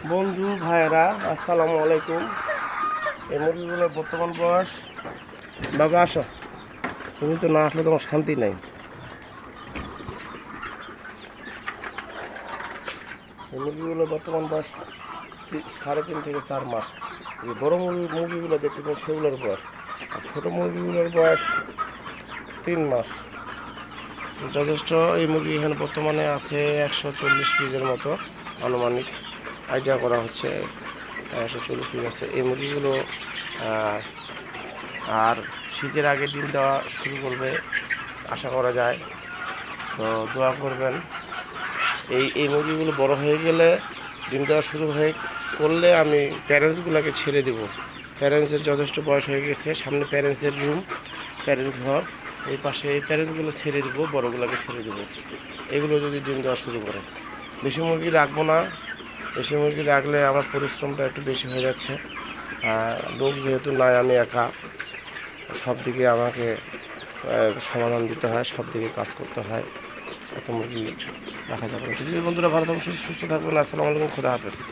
বন্ধু ভাইয়েরা, আসসালামু আলাইকুম। এই মুরগিগুলোর বর্তমান বয়স, বাবা আসো, তুমি তো না আসলে তোমার শান্তি নাই। এই মুরগিগুলোর বর্তমান বয়স 3.5 থেকে 4 মাস। যে বড় মুরগিগুলো দেখতেছেন সেগুলোর বয়স, আর ছোটো মুরগিগুলোর বয়স 3 মাস। যথেষ্ট। এই মুরগি এখানে বর্তমানে আছে 140 পিসের মতো, আনুমানিক আইডিয়া করা হচ্ছে 140 পিস আছে এই মুরগিগুলো। আর শীতের আগে ডিম দেওয়া শুরু করবে আশা করা যায়, তো দোয়া করবেন। এই মুরগিগুলো বড় হয়ে গেলে, ডিম দেওয়া শুরু হয়ে করলে আমি প্যারেন্টসগুলোকে ছেড়ে দেবো। প্যারেন্টসের যথেষ্ট বয়স হয়ে গেছে, সামনে প্যারেন্টসের রুম, প্যারেন্টস ঘর, এই পাশে এই প্যারেন্টসগুলো ছেড়ে দেবো, বড়গুলোকে ছেড়ে দেবো। এগুলো যদি ডিম দেওয়া শুরু করে, বেশি মুরগি রাখবো না। বেশি মুরগি রাখলে আমার পরিশ্রমটা একটু বেশি হয়ে যাচ্ছে। লোক যেহেতু নাই, আমি একা, সব দিকে আমাকে সমাধান দিতে হয়, সব দিকে কাজ করতে হয়। এত মুরগি রাখা যাবে না। যদি বন্ধুরা ভালো থাকবেন, সুস্থ থাকবেন। আসসালামু আলাইকুম, খোদা হাফেজ।